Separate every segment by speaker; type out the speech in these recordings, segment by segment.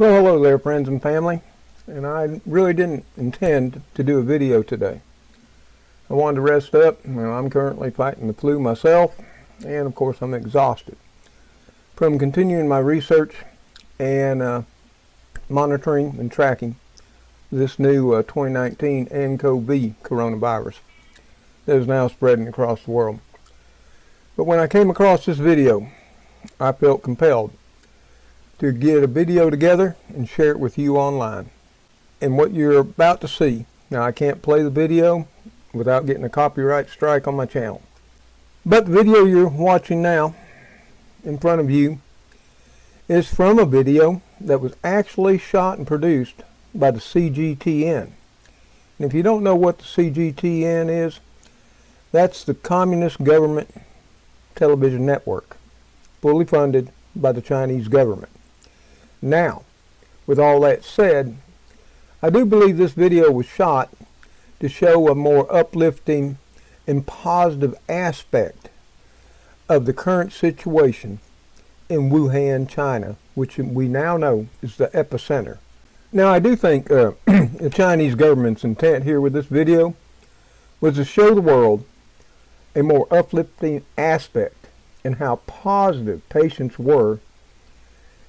Speaker 1: Well, hello there, friends and family. And I really didn't intend to do a video today. I wanted to rest up. I'm currently fighting the flu myself, and of course I'm exhausted from continuing my research and monitoring and tracking this new 2019 nCoV coronavirus that is now spreading across the world. But when I came across this video, I felt compelled to get a video together and share it with you online. And what you're about to see, now I can't play the video without getting a copyright strike on my channel. But the video you're watching now in front of you is from a video that was actually shot and produced by the CGTN. And if you don't know what the CGTN is, that's the Communist Government Television Network, fully funded by the Chinese government. Now, with all that said, I do believe this video was shot to show a more uplifting and positive aspect of the current situation in Wuhan, China, which we now know is the epicenter. Now, I do think the Chinese government's intent here with this video was to show the world a more uplifting aspect in how positive patients were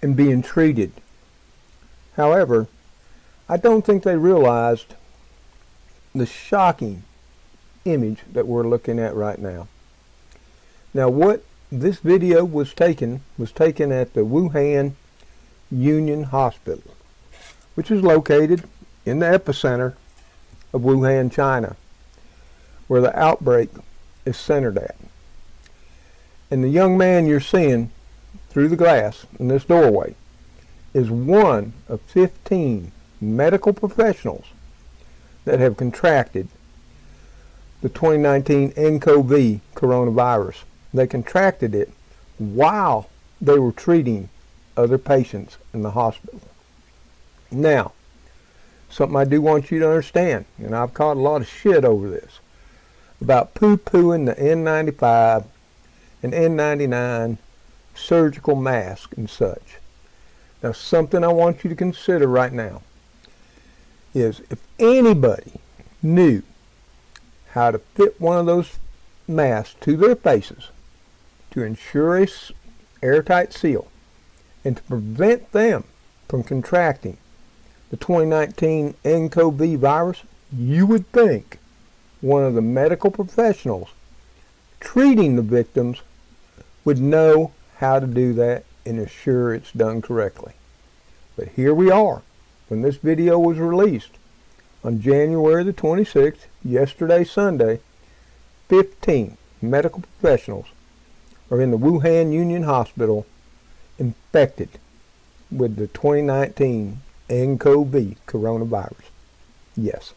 Speaker 1: and being treated. However, I don't think they realized the shocking image that we're looking at right now. Now, what this video was taken at the Wuhan Union Hospital, which is located in the epicenter of Wuhan, China, where the outbreak is centered at. And the young man you're seeing through the glass in this doorway is one of 15 medical professionals that have contracted the 2019 nCoV coronavirus. They contracted it while they were treating other patients in the hospital. Now, something I do want you to understand, and I've caught a lot of shit over this, about poo-pooing the N95 and N99 surgical mask and such. Now, something I want you to consider right now is if anybody knew how to fit one of those masks to their faces to ensure a airtight seal and to prevent them from contracting the 2019 nCoV virus, you would think one of the medical professionals treating the victims would know how to do that and assure it's done correctly. But here we are, when this video was released on January the 26th, yesterday, Sunday, 15 medical professionals are in the Wuhan Union Hospital infected with the 2019 nCoV coronavirus. Yes,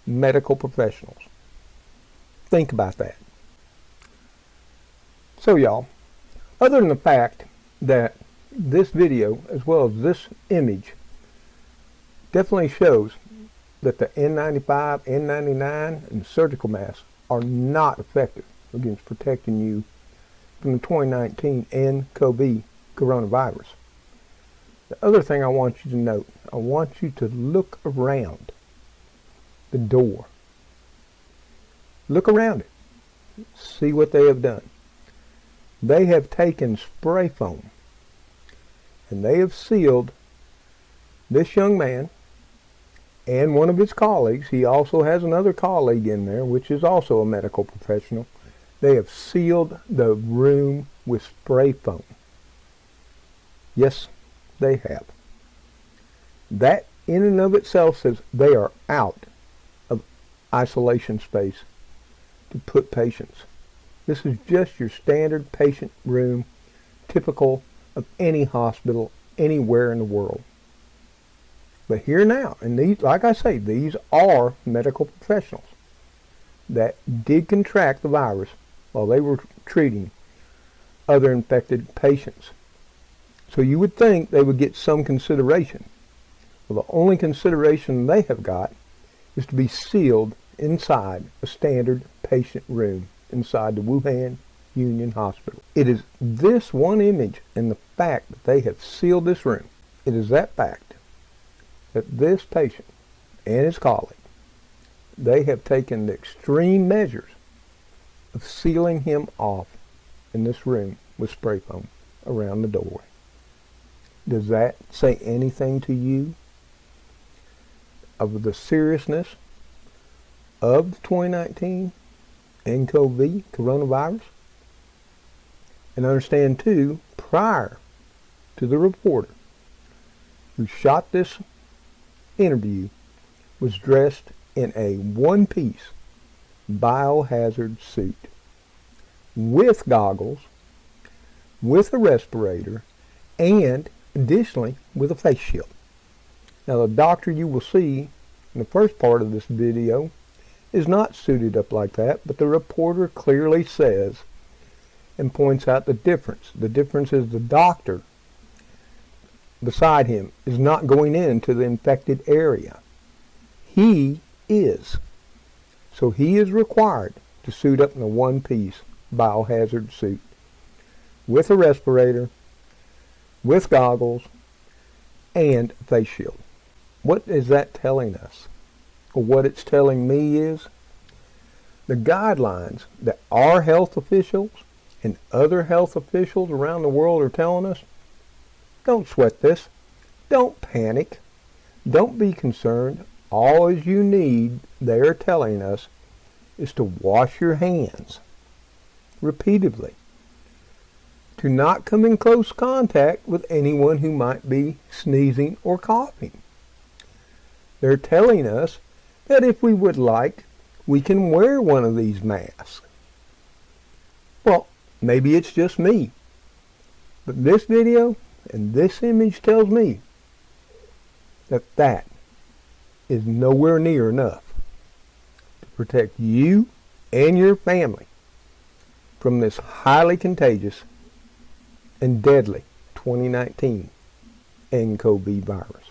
Speaker 1: medical professionals. Think about that. So y'all, other than the fact that this video, as well as this image, definitely shows that the N95, N99, and surgical masks are not effective against protecting you from the 2019 nCoV coronavirus. The other thing I want you to note, I want you to look around the door. Look around it. See what they have done. They have taken spray foam and they have sealed this young man and one of his colleagues. He also has another colleague in there, which is also a medical professional. They have sealed the room with spray foam. Yes, they have. That in and of itself says they are out of isolation space to put patients. This is just your standard patient room, typical of any hospital anywhere in the world. But here now, and these, like I say, these are medical professionals that did contract the virus while they were treating other infected patients. So you would think they would get some consideration. Well, the only consideration they have got is to be sealed inside a standard patient room inside the Wuhan Union Hospital. It is this one image and the fact that they have sealed this room It is that fact that this patient and his colleague, they have taken the extreme measures of sealing him off in this room with spray foam around the doorway. Does that say anything to you of the seriousness of the 2019 nCoV coronavirus? And understand too, prior to the reporter who shot this interview was dressed in a one-piece biohazard suit with goggles, with a respirator, and additionally with a face shield. Now the doctor you will see in the first part of this video is not suited up like that, but the reporter clearly says and points out the difference. The difference is the doctor beside him is not going into the infected area. He is. So he is required to suit up in a one-piece biohazard suit with a respirator, with goggles, and a face shield. What is that telling us? Or what it's telling me is the guidelines that our health officials and other health officials around the world are telling us, don't sweat this. Don't panic. Don't be concerned. All you need, they're telling us, is to wash your hands repeatedly. To not come in close contact with anyone who might be sneezing or coughing. They're telling us that if we would like, we can wear one of these masks. Well, maybe it's just me. But this video and this image tells me that that is nowhere near enough to protect you and your family from this highly contagious and deadly 2019 nCoV virus.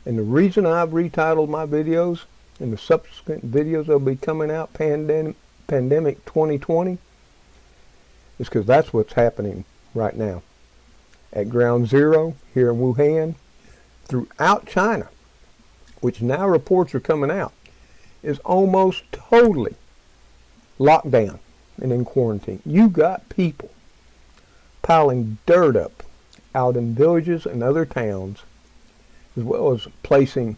Speaker 1: And the reason I've retitled my videos and the subsequent videos that will be coming out, Pandemic 2020, is because that's what's happening right now. At ground zero here in Wuhan, throughout China, which now reports are coming out, is almost totally locked down and in quarantine. You got people piling dirt up out in villages and other towns, as well as placing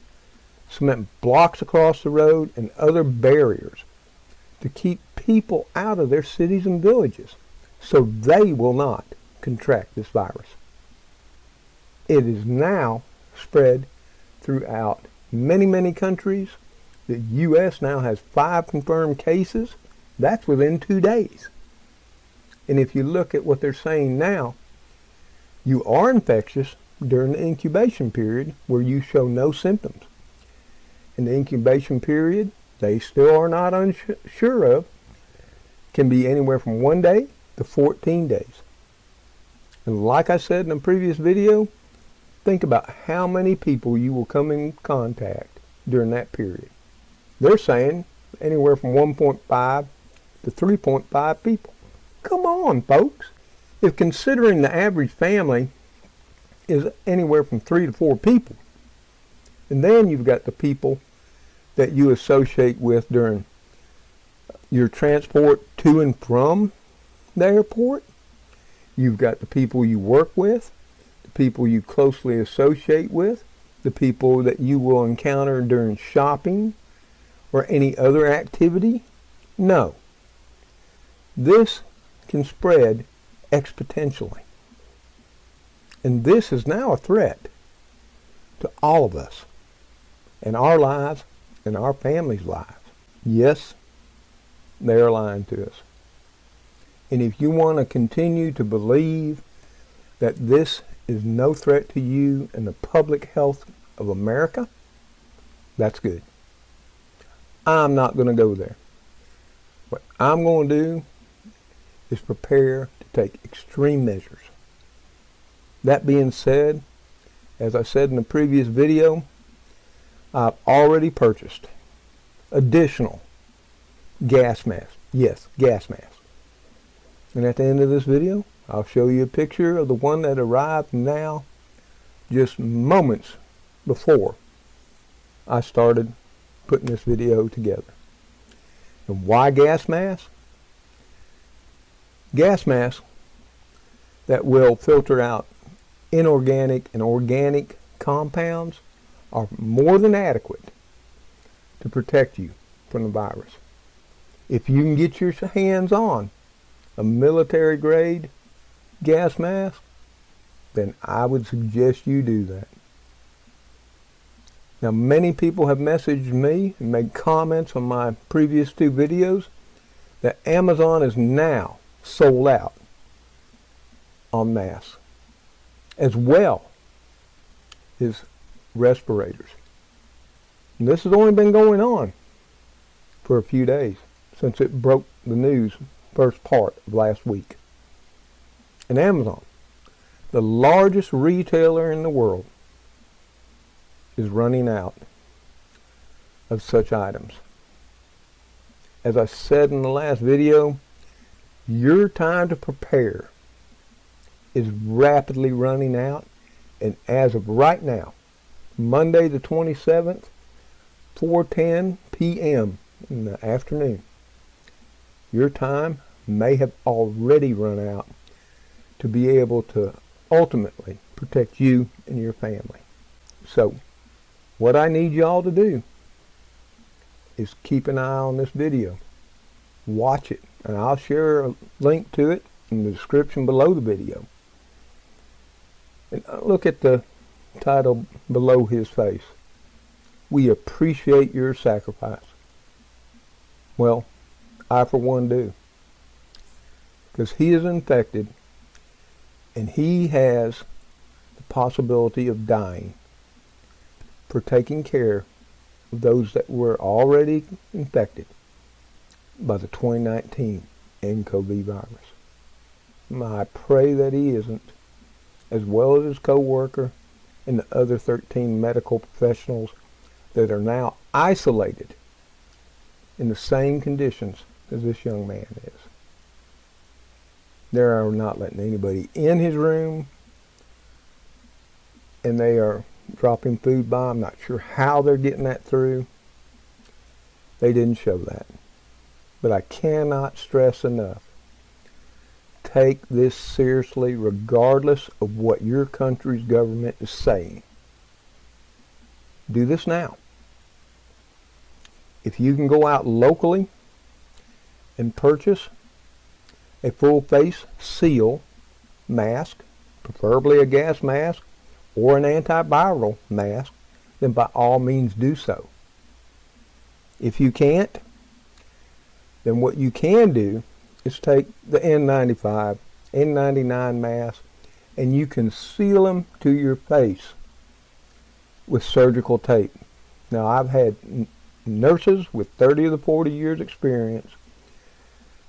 Speaker 1: cement blocks across the road and other barriers to keep people out of their cities and villages so they will not contract this virus. It is now spread throughout many, many countries. The U.S. now has 5 confirmed cases. That's within 2 days. And if you look at what they're saying now, you are infectious during the incubation period where you show no symptoms. In the incubation period, they still are not unsure of, can be anywhere from 1 day to 14 days. And like I said in a previous video, think about how many people you will come in contact during that period. They're saying anywhere from 1.5 to 3.5 people. Come on, folks. If considering the average family is anywhere from 3 to 4 people, and then you've got the people that you associate with during your transport to and from the airport, you've got the people you work with, the people you closely associate with, the people that you will encounter during shopping or any other activity. No. This can spread exponentially. And this is now a threat to all of us and our lives and our families' lives. Yes, they are lying to us. And if you want to continue to believe that this is no threat to you and the public health of America, that's good. I'm not going to go there. What I'm going to do is prepare to take extreme measures. That being said, as I said in the previous video, I've already purchased additional gas masks. Yes, gas masks. And at the end of this video, I'll show you a picture of the one that arrived now just moments before I started putting this video together. And why gas masks? Gas masks that will filter out inorganic and organic compounds are more than adequate to protect you from the virus. If you can get your hands on a military grade gas mask, then I would suggest you do that. Now, many people have messaged me and made comments on my previous 2 videos that Amazon is now sold out on masks, as well as respirators. And this has only been going on for a few days since it broke the news first part of last week. And Amazon, the largest retailer in the world, is running out of such items. As I said in the last video, your time to prepare is rapidly running out, and as of right now, Monday the 27th, 4:10 p.m. in the afternoon, your time may have already run out to be able to ultimately protect you and your family. So, what I need y'all to do is keep an eye on this video. Watch it, and I'll share a link to it in the description below the video. And look at the title below his face. We appreciate your sacrifice. Well, I for one do. Because he is infected and he has the possibility of dying for taking care of those that were already infected by the 2019 nCoV virus. I pray that he isn't, as well as his co-worker and the other 13 medical professionals that are now isolated in the same conditions as this young man is. They are not letting anybody in his room, and they are dropping food by. I'm not sure how they're getting that through. They didn't show that. But I cannot stress enough, take this seriously regardless of what your country's government is saying. Do this now. If you can go out locally and purchase a full face seal mask, preferably a gas mask or an antiviral mask, then by all means do so. If you can't, then what you can do is take the N95, N99 mask, and you can seal them to your face with surgical tape. Now, I've had nurses with 30 to 40 years experience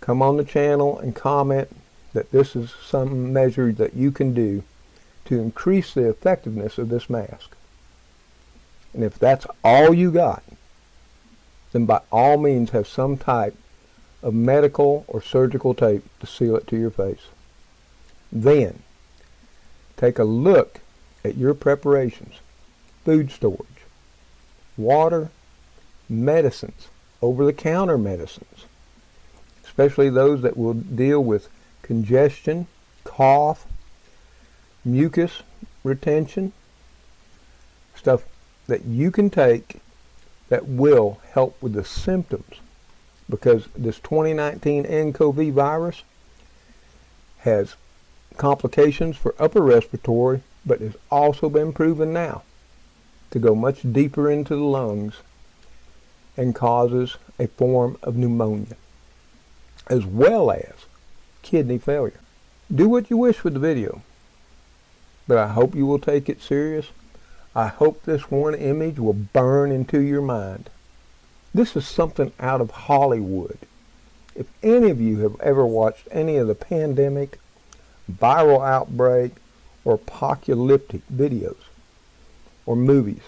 Speaker 1: come on the channel and comment that this is some measure that you can do to increase the effectiveness of this mask. And if that's all you got, then by all means have some type of medical or surgical tape to seal it to your face. Then, take a look at your preparations, food storage, water, medicines, over-the-counter medicines, especially those that will deal with congestion, cough, mucus retention, stuff that you can take that will help with the symptoms, because this 2019 nCoV virus has complications for upper respiratory, but has also been proven now to go much deeper into the lungs and causes a form of pneumonia, as well as kidney failure. Do what you wish with the video, but I hope you will take it serious. I hope this one image will burn into your mind. This is something out of Hollywood. If any of you have ever watched any of the pandemic, viral outbreak, or apocalyptic videos or movies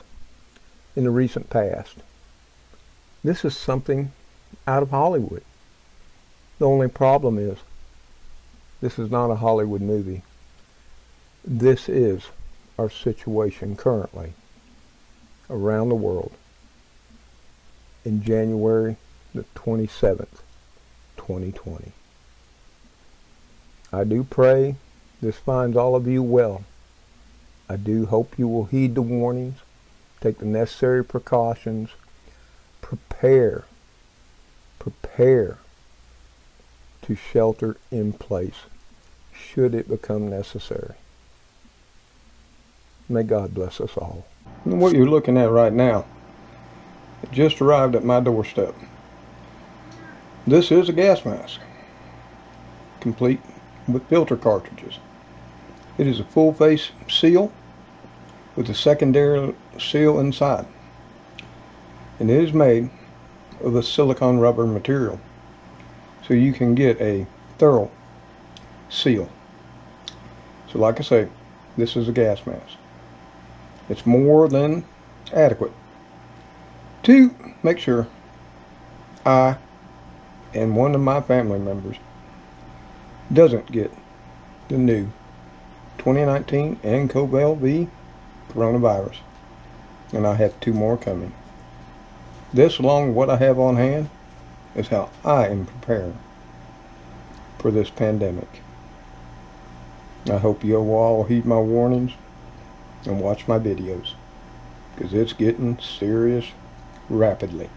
Speaker 1: in the recent past, this is something out of Hollywood. The only problem is, this is not a Hollywood movie. This is our situation currently around the world in January the 27th, 2020. I do pray this finds all of you well. I do hope you will heed the warnings, take the necessary precautions, prepare to shelter in place should it become necessary. May God bless us all. And what you're looking at right now, it just arrived at my doorstep. This is a gas mask, complete with filter cartridges. It is a full face seal with a secondary seal inside. And it is made of a silicone rubber material, so you can get a thorough seal. So like I say, this is a gas mask. It's more than adequate to make sure I and one of my family members doesn't get the new 2019 nCoV coronavirus. And I have 2 more coming. This, along with what I have on hand, is how I am preparing for this pandemic. I hope you all heed my warnings and watch my videos, because it's getting serious rapidly.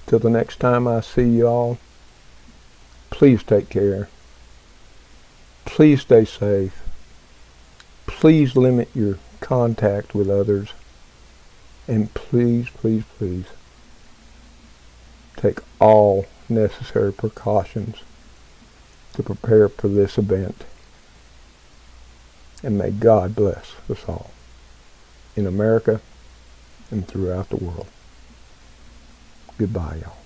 Speaker 1: Till the next time I see y'all, please take care. Please stay safe. Please limit your contact with others. And please take all necessary precautions to prepare for this event. And may God bless us all in America and throughout the world. Goodbye, y'all.